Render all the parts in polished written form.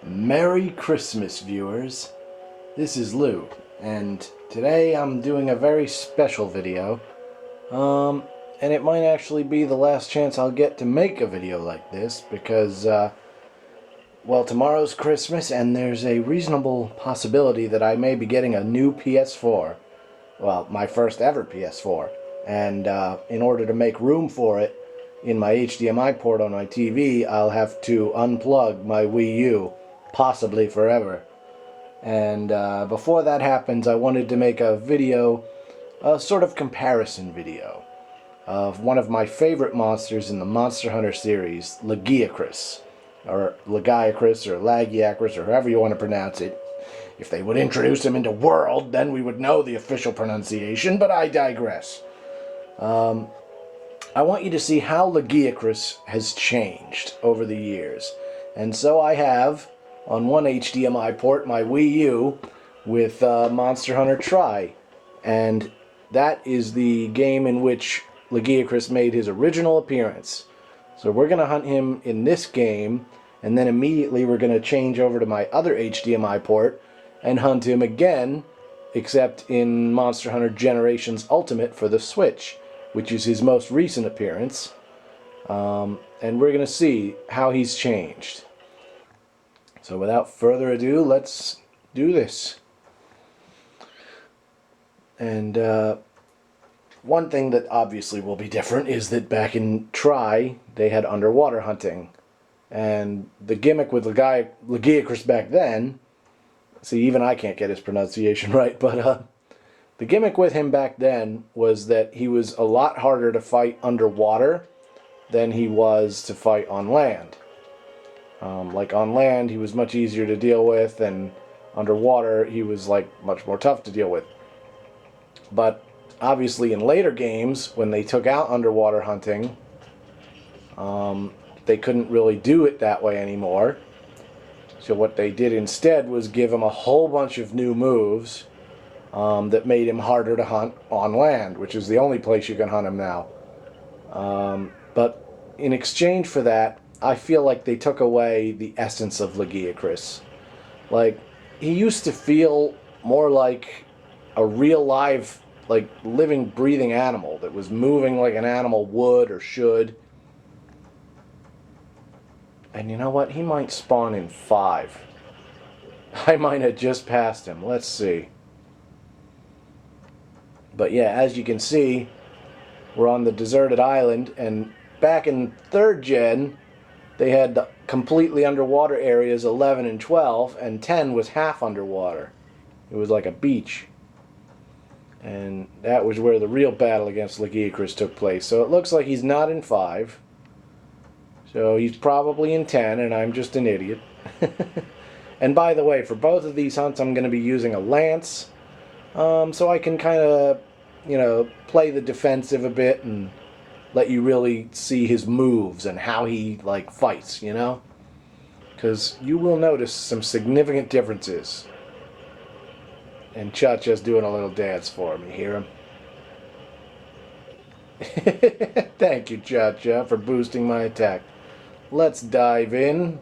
Merry Christmas, viewers. This is Lou, and today I'm doing a very special video. And it might actually be the last chance I'll get to make a video like this because, well, tomorrow's Christmas and there's a reasonable possibility that I may be getting a new PS4. Well, my first ever PS4. And in order to make room for it in my HDMI port on my TV, I'll have to unplug my Wii U. Possibly forever. And before that happens, I wanted to make a video, a sort of comparison video, of one of my favorite monsters in the Monster Hunter series, LAGIACRUS, or LAGIACRUS, or however you want to pronounce it. If they would introduce him into World, then we would know the official pronunciation, but I digress. I want you to see how LAGIACRUS has changed over the years. And so I have on one HDMI port my Wii U with Monster Hunter Tri, and that is the game in which LAGIACRUS made his original appearance. So we're going to hunt him in this game, and then immediately we're going to change over to my other HDMI port and hunt him again, except in Monster Hunter Generations Ultimate for the Switch, which is his most recent appearance. And we're going to see how he's changed. So without further ado, let's do this. And one thing that obviously will be different is that back in Tri, they had underwater hunting. And the gimmick with LAGIACRUS back then, see, even I can't get his pronunciation right, but the gimmick with him back then was that he was a lot harder to fight underwater than he was to fight on land. Like on land, he was much easier to deal with, and underwater, he was like much more tough to deal with. But obviously in later games, when they took out underwater hunting, they couldn't really do it that way anymore. So what they did instead was give him a whole bunch of new moves that made him harder to hunt on land, which is the only place you can hunt him now. But in exchange for that, I feel like they took away the essence of LAGIACRUS. Like, he used to feel more like a real live, like, living, breathing animal that was moving like an animal would or should. And you know what? He might spawn in 5. I might have just passed him. Let's see. But yeah, as you can see, we're on the deserted island, and back in 3rd gen, they had the completely underwater areas 11 and 12, and 10 was half underwater. It was like a beach. And that was where the real battle against LAGIACRUS took place. So it looks like he's not in 5. So he's probably in 10, and I'm just an idiot. And by the way, for both of these hunts, I'm going to be using a lance. So I can kind of, you know, play the defensive a bit and let you really see his moves and how he, like, fights, you know? Because you will notice some significant differences. And Cha-Cha's doing a little dance for me. Hear him? Thank you, Cha-Cha, for boosting my attack. Let's dive in.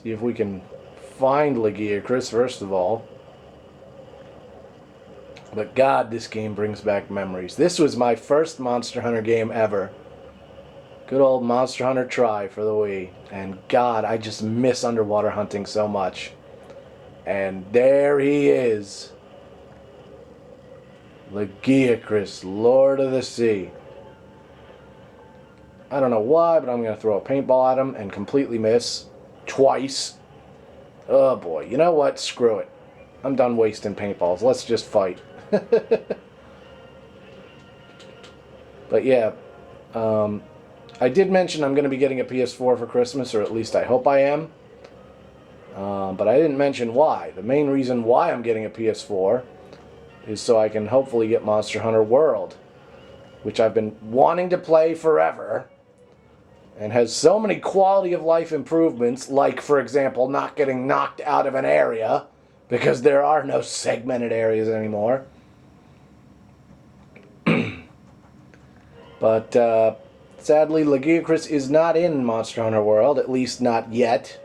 See if we can find LAGIACRUS, first of all. But God, this game brings back memories. This was my first Monster Hunter game ever. Good old Monster Hunter Tri for the Wii. And God, I just miss underwater hunting so much. And there he is. LAGIACRUS, Lord of the Sea. I don't know why, but I'm going to throw a paintball at him and completely miss. Twice. Oh boy, you know what? Screw it. I'm done wasting paintballs. Let's just fight. But yeah, I did mention I'm going to be getting a PS4 for Christmas, or at least I hope I am. But I didn't mention why. The main reason why I'm getting a PS4 is so I can hopefully get Monster Hunter World, which I've been wanting to play forever, and has so many quality of life improvements, like, for example, not getting knocked out of an area, because there are no segmented areas anymore. But sadly, LAGIACRUS is not in Monster Hunter World, at least not yet.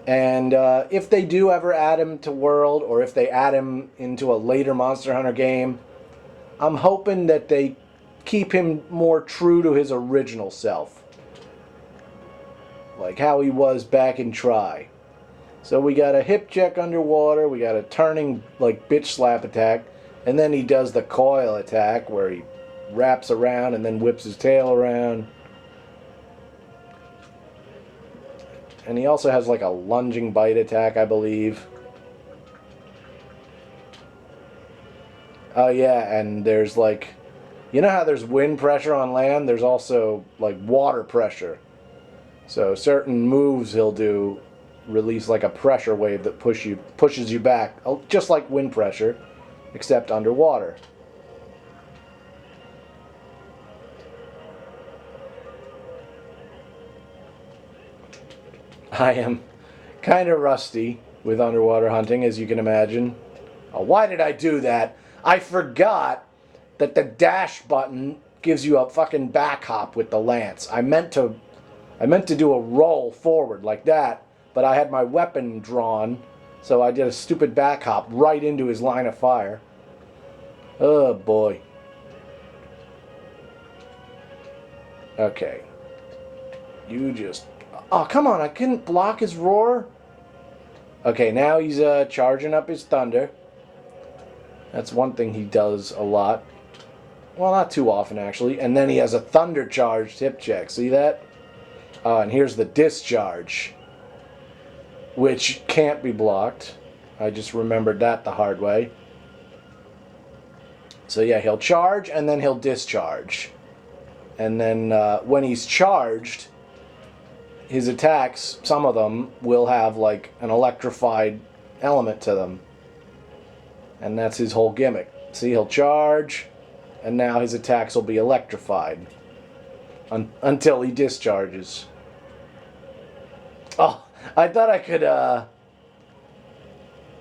And if they do ever add him to World, or if they add him into a later Monster Hunter game, I'm hoping that they keep him more true to his original self. Like how he was back in Tri. So we got a hip check underwater, we got a turning like bitch slap attack, and then he does the coil attack where he wraps around and then whips his tail around. And he also has like a lunging bite attack, I believe. Oh yeah, and there's like, you know how there's wind pressure on land? There's also like water pressure. So certain moves he'll do release like a pressure wave that pushes you back, just like wind pressure, except underwater. I am kind of rusty with underwater hunting, as you can imagine. Oh, why did I do that? I forgot that the dash button gives you a fucking back hop with the lance. I meant to do a roll forward like that, but I had my weapon drawn, so I did a stupid back hop right into his line of fire. Oh boy. Okay. You just... Oh, come on, I couldn't block his roar? Okay, now he's charging up his thunder. That's one thing he does a lot. Well, not too often, actually. And then he has a thunder charged hip check. See that? And here's the discharge, which can't be blocked. I just remembered that the hard way. So yeah, he'll charge and then he'll discharge. And then when he's charged, his attacks, some of them, will have like an electrified element to them. And that's his whole gimmick. See, he'll charge, and now his attacks will be electrified until he discharges. Oh, I thought I could,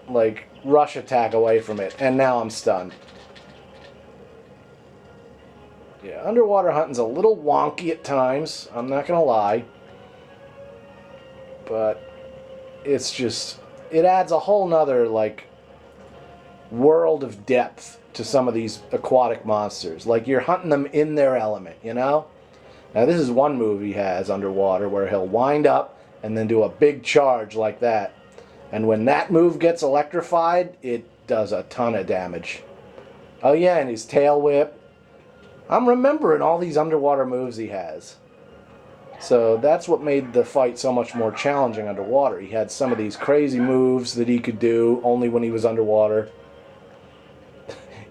like, rush attack away from it, and now I'm stunned. Yeah, underwater hunting's a little wonky at times, I'm not gonna lie. But it's just, it adds a whole nother, like, world of depth to some of these aquatic monsters. Like, you're hunting them in their element, you know? Now, this is one move he has underwater where he'll wind up and then do a big charge like that. And when that move gets electrified, it does a ton of damage. Oh yeah, and his tail whip. I'm remembering all these underwater moves he has. So that's what made the fight so much more challenging underwater. He had some of these crazy moves that he could do only when he was underwater.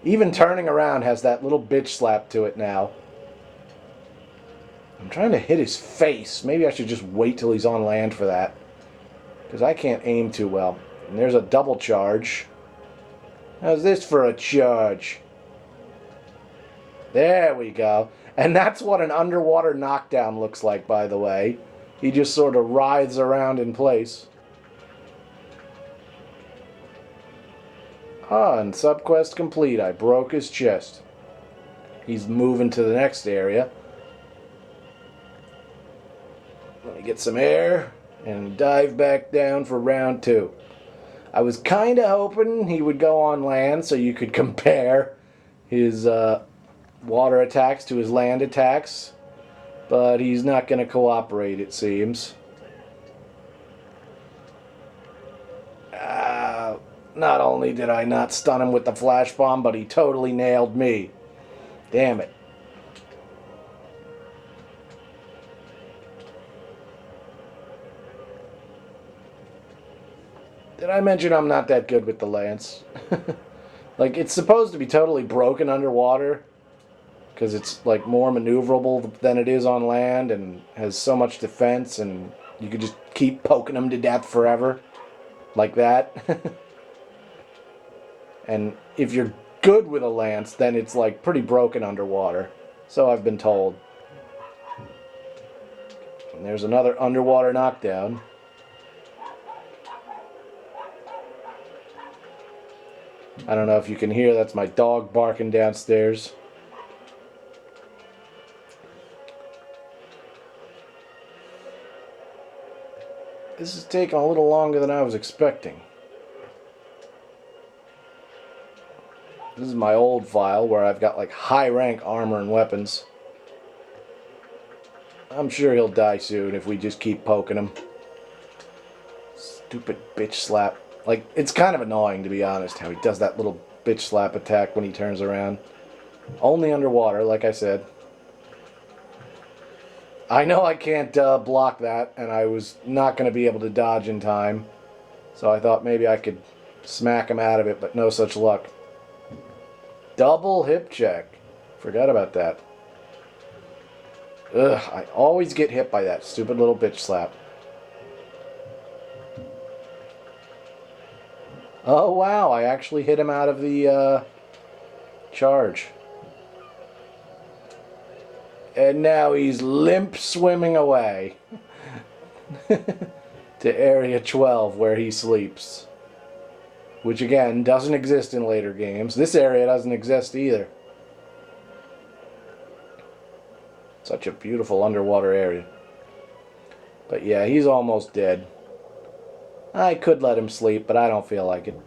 Even turning around has that little bitch slap to it now. I'm trying to hit his face. Maybe I should just wait till he's on land for that, because I can't aim too well. And there's a double charge. How's this for a charge? There we go. And that's what an underwater knockdown looks like, by the way. He just sort of writhes around in place. Ah, and subquest complete. I broke his chest. He's moving to the next area. Let me get some air and dive back down for round 2. I was kind of hoping he would go on land so you could compare his water attacks to his land attacks, but he's not going to cooperate, it seems. Not only did I not stun him with the flash bomb, but he totally nailed me. Damn it. Did I mention I'm not that good with the lance? Like, it's supposed to be totally broken underwater, because it's like more maneuverable than it is on land and has so much defense, and you could just keep poking them to death forever. Like that. And if you're good with a lance, then it's like pretty broken underwater. So I've been told. And there's another underwater knockdown. I don't know if you can hear, that's my dog barking downstairs. This is taking a little longer than I was expecting. This is my old file where I've got like high rank armor and weapons. I'm sure he'll die soon if we just keep poking him. Stupid bitch slap. Like, it's kind of annoying, to be honest, how he does that little bitch slap attack when he turns around. Only underwater, like I said. I know I can't block that, and I was not going to be able to dodge in time. So I thought maybe I could smack him out of it, but no such luck. Double hip check. Forgot about that. Ugh, I always get hit by that stupid little bitch slap. Oh wow, I actually hit him out of the charge. And now he's limp swimming away to Area 12 where he sleeps. Which again, doesn't exist in later games. This area doesn't exist either. Such a beautiful underwater area. But yeah, he's almost dead. I could let him sleep, but I don't feel like it.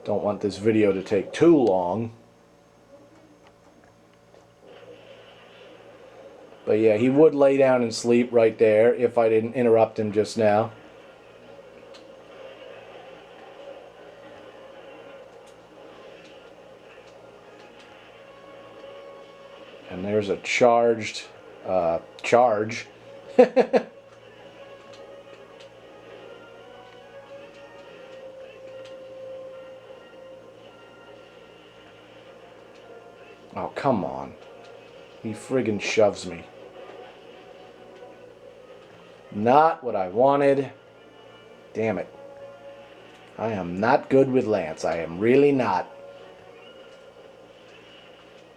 Don't want this video to take too long. But yeah, he would lay down and sleep right there if I didn't interrupt him just now. And there's a charged charge. Oh, come on. He friggin' shoves me. Not what I wanted. Damn it. I am not good with Lance. I am really not.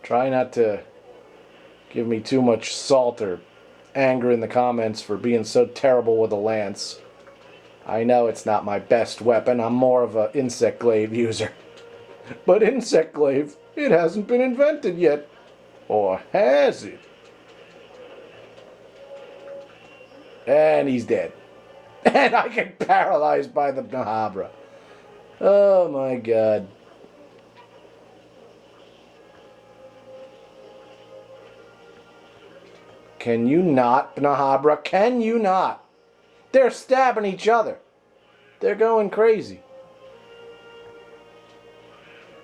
Try not to give me too much salt or anger in the comments for being so terrible with a Lance. I know it's not my best weapon. I'm more of an insect glaive user. But insect glaive, it hasn't been invented yet. Or has it? And he's dead. And I get paralyzed by the Mahabra. Oh my god. Can you not, Mahabra? Can you not? They're stabbing each other. They're going crazy.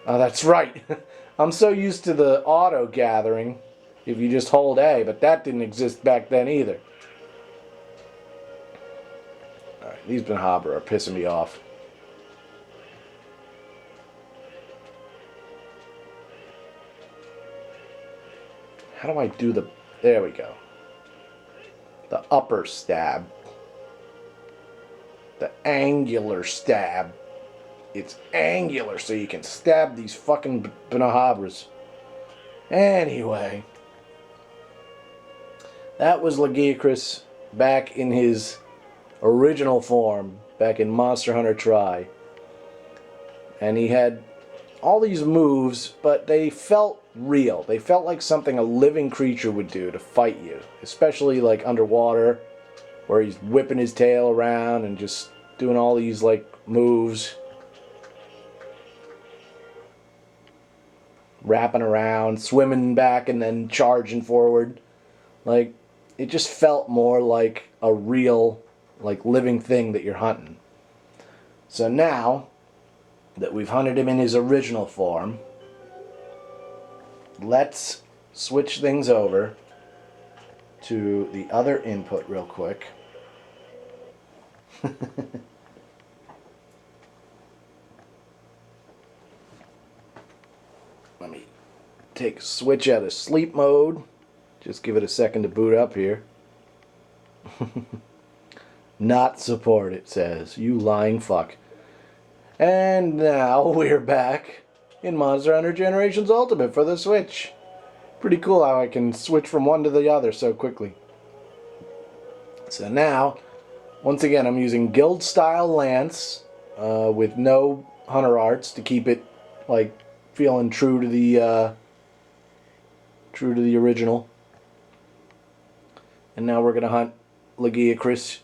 Oh, that's right. I'm so used to the auto gathering if you just hold A, but that didn't exist back then either. Alright, these Mahabra are pissing me off. How do I do the... There we go. The upper stab. The angular stab. It's angular so you can stab these fucking Mahabras. Anyway. That was LAGIACRUS back in his original form. Back in Monster Hunter Tri. And he had all these moves, but they felt real. They felt like something a living creature would do to fight you. Especially like underwater, where he's whipping his tail around and just doing all these like moves. Wrapping around, swimming back and then charging forward. Like, it just felt more like a real, like, living thing that you're hunting. So now that we've hunted him in his original form, let's switch things over to the other input real quick. Let me take switch out of sleep mode. Just give it a second to boot up here. Not support, it says. You lying fuck. And now we're back in Monster Hunter Generations Ultimate for the Switch. Pretty cool how I can switch from one to the other so quickly. So now, once again, I'm using Guild Style Lance with no Hunter Arts to keep it like feeling true to the original. And now we're gonna hunt LAGIACRUS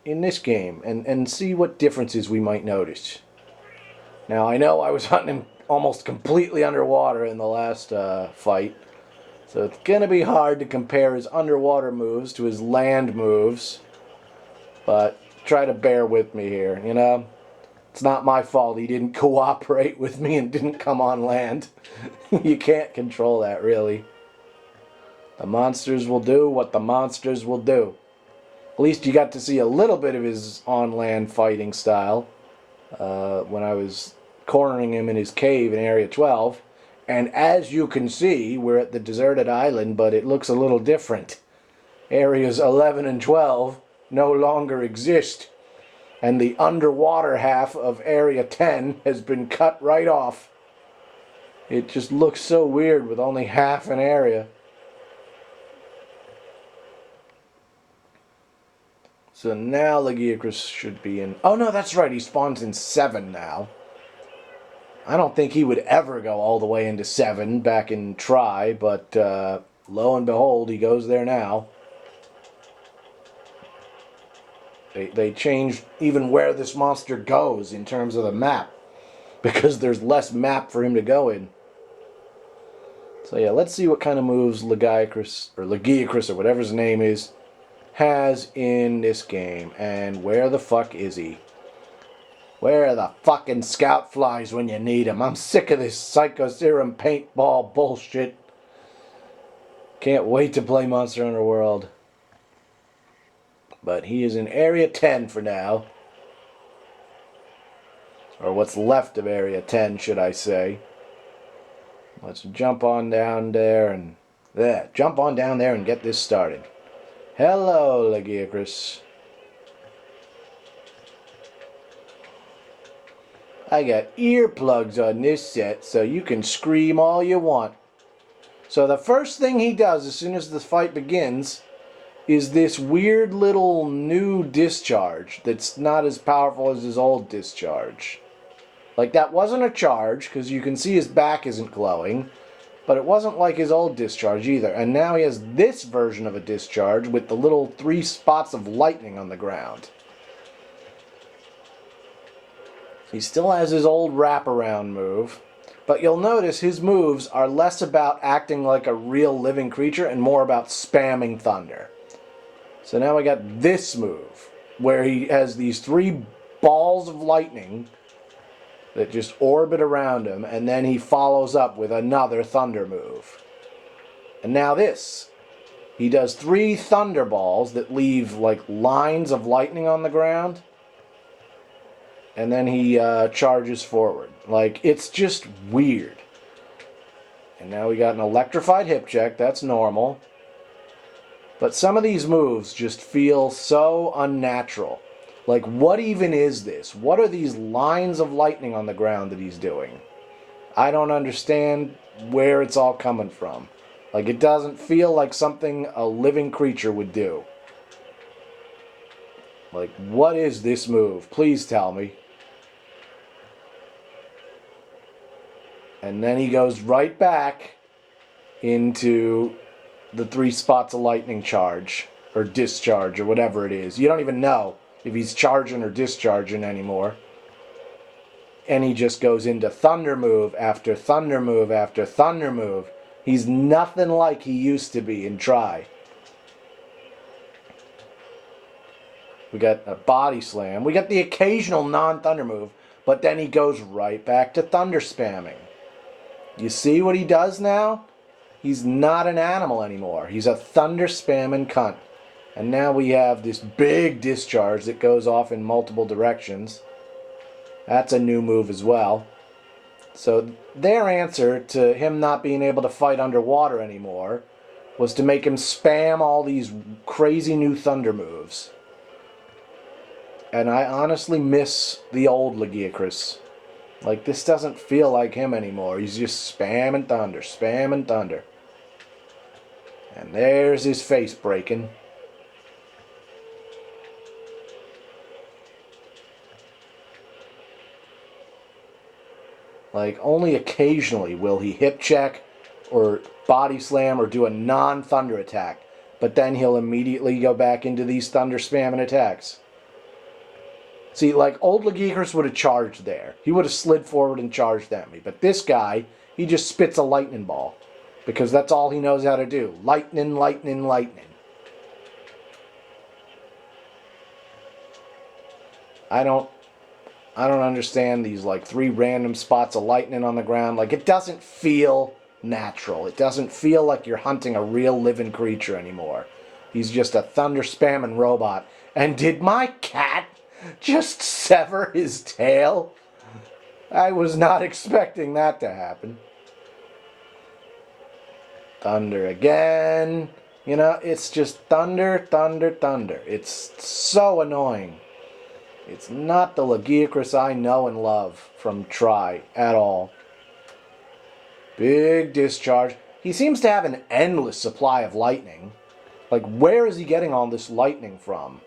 in this game and see what differences we might notice. Now, I know I was hunting him almost completely underwater in the last fight, so it's going to be hard to compare his underwater moves to his land moves, but try to bear with me here, you know? It's not my fault he didn't cooperate with me and didn't come on land. You can't control that, really. The monsters will do what the monsters will do. At least you got to see a little bit of his on-land fighting style when I was cornering him in his cave in Area 12. And as you can see, we're at the deserted island, but it looks a little different. Areas 11 and 12 no longer exist. And the underwater half of Area 10 has been cut right off. It just looks so weird with only half an area. So now LAGIACRUS should be in... Oh no, that's right, he spawns in 7 now. I don't think he would ever go all the way into 7 back in Try, but lo and behold, he goes there now. They changed even where this monster goes in terms of the map, because there's less map for him to go in. So yeah, let's see what kind of moves LAGIACRUS, or whatever his name is, has in this game. And where the fuck is he? Where are the fucking scout flies when you need them? I'm sick of this Psycho Serum paintball bullshit. Can't wait to play Monster Hunter World. But he is in Area 10 for now. Or what's left of Area 10, should I say. Let's jump on down there and... jump on down there and get this started. Hello, LAGIACRUS. I got earplugs on this set, so you can scream all you want. So the first thing he does as soon as the fight begins is this weird little new discharge that's not as powerful as his old discharge. Like, that wasn't a charge, because you can see his back isn't glowing, but it wasn't like his old discharge either. And now he has this version of a discharge with the little 3 spots of lightning on the ground. He still has his old wraparound move, but you'll notice his moves are less about acting like a real living creature and more about spamming thunder. So now we got this move, where he has these 3 balls of lightning that just orbit around him, and then he follows up with another thunder move. And now this. He does 3 thunder balls that leave like lines of lightning on the ground, and then he charges forward. Like, it's just weird. And now we got an electrified hip check. That's normal. But some of these moves just feel so unnatural. Like, what even is this? What are these lines of lightning on the ground that he's doing? I don't understand where it's all coming from. Like, it doesn't feel like something a living creature would do. Like, what is this move? Please tell me. And then he goes right back into the 3 spots of lightning charge, or discharge, or whatever it is. You don't even know if he's charging or discharging anymore. And he just goes into thunder move after thunder move after thunder move. He's nothing like he used to be in Try. We got a body slam. We got the occasional non-thunder move, but then he goes right back to thunder spamming. You see what he does now? He's not an animal anymore. He's a thunder spamming cunt. And now we have this big discharge that goes off in multiple directions. That's a new move as well. So their answer to him not being able to fight underwater anymore was to make him spam all these crazy new thunder moves. And I honestly miss the old LAGIACRUS. Like, this doesn't feel like him anymore. He's just spamming thunder, spamming thunder. And there's his face breaking. Like, only occasionally will he hip check or body slam or do a non-thunder attack. But then he'll immediately go back into these thunder spamming attacks. See, like, old LAGIACRUS would have charged there. He would have slid forward and charged at me. But this guy, he just spits a lightning ball. Because that's all he knows how to do. Lightning, lightning, lightning. I don't understand these, like, 3 random spots of lightning on the ground. Like, it doesn't feel natural. It doesn't feel like you're hunting a real living creature anymore. He's just a thunder spamming robot. And did my cat just sever his tail? I was not expecting that to happen. Thunder again. You know, it's just thunder, thunder, thunder. It's so annoying. It's not the LAGIACRUS I know and love from Try at all. Big discharge. He seems to have an endless supply of lightning. Like, where is he getting all this lightning from?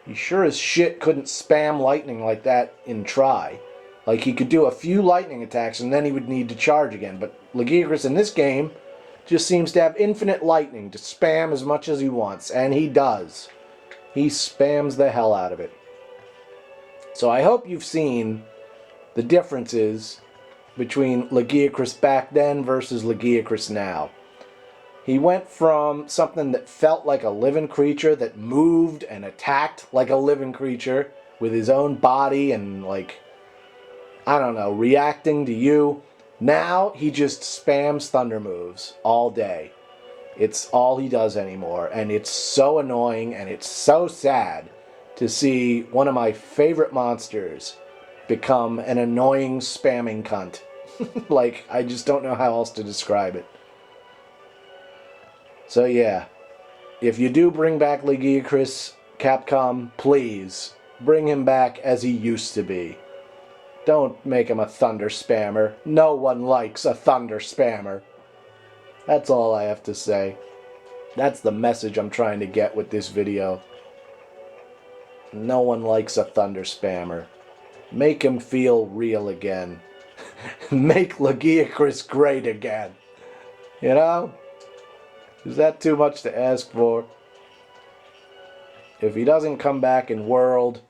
He sure as shit couldn't spam lightning like that in Try. Like, he could do a few lightning attacks and then he would need to charge again. But LAGIACRUS in this game just seems to have infinite lightning to spam as much as he wants. And he does. He spams the hell out of it. So I hope you've seen the differences between LAGIACRUS back then versus LAGIACRUS now. He went from something that felt like a living creature that moved and attacked like a living creature with his own body and, like, I don't know, reacting to you. Now he just spams thunder moves all day. It's all he does anymore, and it's so annoying and it's so sad to see one of my favorite monsters become an annoying spamming cunt. Like, I just don't know how else to describe it. So yeah, if you do bring back LAGIACRUS, Capcom, please bring him back as he used to be. Don't make him a thunder spammer. No one likes a thunder spammer. That's all I have to say. That's the message I'm trying to get with this video. No one likes a thunder spammer. Make him feel real again. Make LAGIACRUS great again. You know? Is that too much to ask for? If he doesn't come back in World,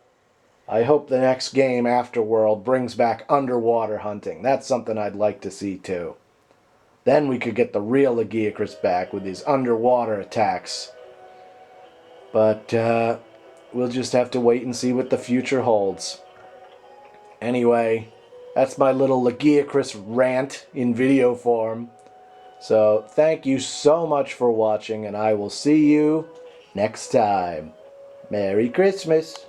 I hope the next game after World brings back underwater hunting. That's something I'd like to see too. Then we could get the real LAGIACRUS back with his underwater attacks. But we'll just have to wait and see what the future holds. Anyway, that's my little LAGIACRUS rant in video form. So thank you so much for watching, and I will see you next time. Merry Christmas!